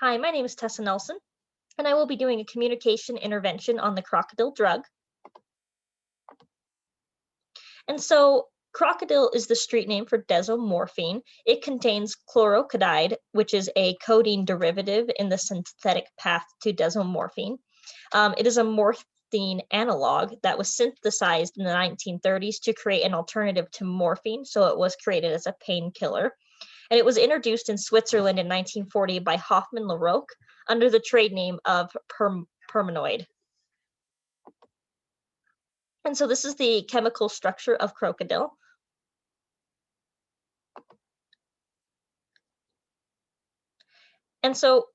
Hi, my name is Tessa Nelson, and I will be doing a communication intervention on the crocodile drug. And so, crocodile is the street name for desomorphine. It contains chlorocodide, which is a codeine derivative in the synthetic path to desomorphine. It is a morphine analog that was synthesized in the 1930s to create an alternative to morphine, so it was created as a painkiller. And it was introduced in Switzerland in 1940 by Hoffmann La Roque under the trade name of Permanoid. And so this is the chemical structure of crocodile. And so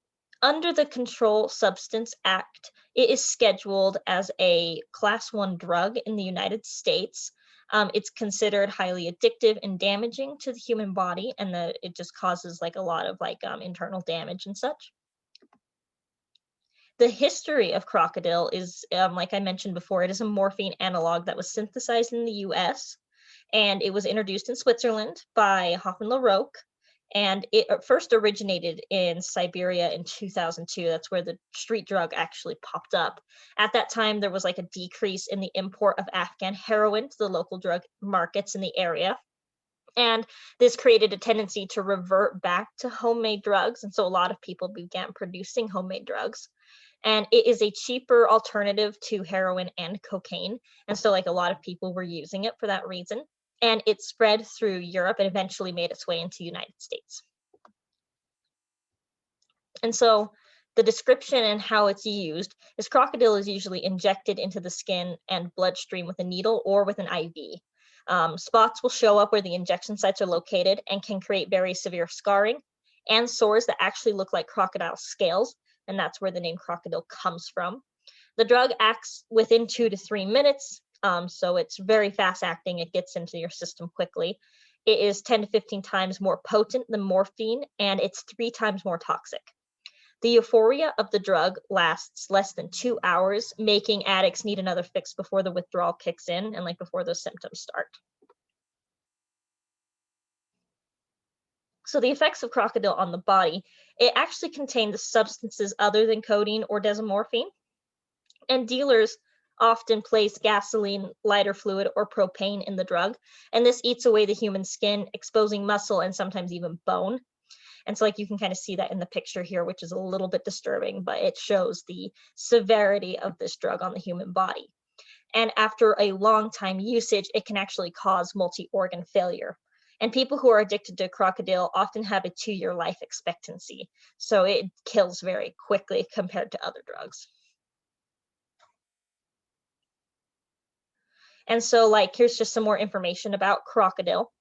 under the Control Substance Act, it is scheduled as a class 1 drug in the United States. It's considered highly addictive and damaging to the human body, and it just causes like a lot of internal damage and such. The history of crocodile is, like I mentioned before, it is a morphine analog that was synthesized in the US, and it was introduced in Switzerland by Hoffmann La Roque. And it first originated in Siberia in 2002. That's where the street drug actually popped up. At that time, there was like a decrease in the import of Afghan heroin to the local drug markets in the area. And this created a tendency to revert back to homemade drugs. And so a lot of people began producing homemade drugs. And it is a cheaper alternative to heroin and cocaine. And so like a lot of people were using it for that reason. And it spread through Europe and eventually made its way into the United States. And so the description and how it's used is crocodile is usually injected into the skin and bloodstream with a needle or with an IV. Spots will show up where the injection sites are located and can create very severe scarring and sores that actually look like crocodile scales, and that's where the name crocodile comes from. The drug acts within 2 to 3 minutes, so it's very fast acting. It gets into your system quickly. It is 10 to 15 times more potent than morphine, and it's 3 times more toxic. The euphoria of the drug lasts less than 2 hours, making addicts need another fix before the withdrawal kicks in and before those symptoms start. So the effects of crocodile on the body, it actually contains substances other than codeine or desomorphine, and dealers often place gasoline, lighter fluid, or propane in the drug, and this eats away the human skin, exposing muscle and sometimes even bone. And so you can kind of see that in the picture here, which is a little bit disturbing, but it shows the severity of this drug on the human body. And after a long time usage, it can actually cause multi-organ failure. And people who are addicted to crocodile often have a 2-year life expectancy. So it kills very quickly compared to other drugs. And so here's just some more information about crocodile.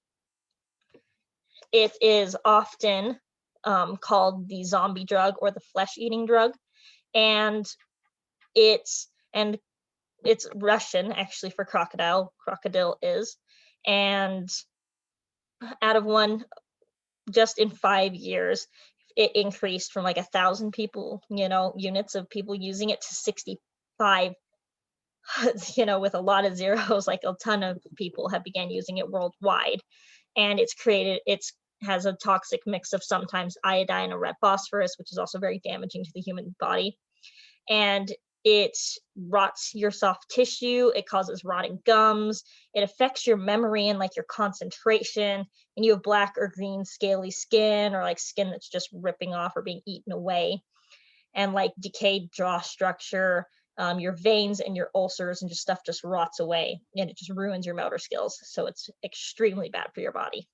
It is often called the zombie drug or the flesh-eating drug. And it's Russian actually for crocodile is. And out of just in 5 years, it increased from 1,000 people, units of people using it to 65, with a lot of zeros, like a ton of people have began using it worldwide. And it has a toxic mix of sometimes iodine or red phosphorus, which is also very damaging to the human body. And it rots your soft tissue, it causes rotting gums, it affects your memory and your concentration, and you have black or green scaly skin or skin that's just ripping off or being eaten away, and decayed jaw structure, your veins and your ulcers and just stuff just rots away, and it just ruins your motor skills. So it's extremely bad for your body.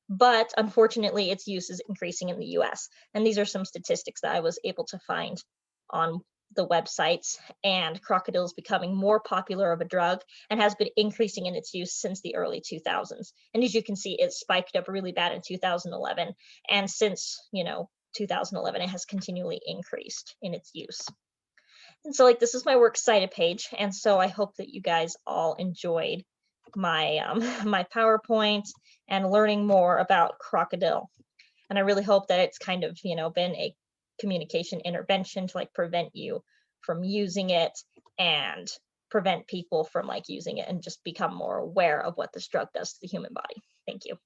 But unfortunately, its use is increasing in the US. And these are some statistics that I was able to find on the websites. And crocodile is becoming more popular of a drug and has been increasing in its use since the early 2000s. And as you can see, it spiked up really bad in 2011. And since, 2011, it has continually increased in its use. And so this is my works cited page. And so I hope that you guys all enjoyed my my PowerPoint and learning more about crocodile. And I really hope that it's kind of, been a communication intervention to prevent you from using it and prevent people from using it and just become more aware of what this drug does to the human body. Thank you.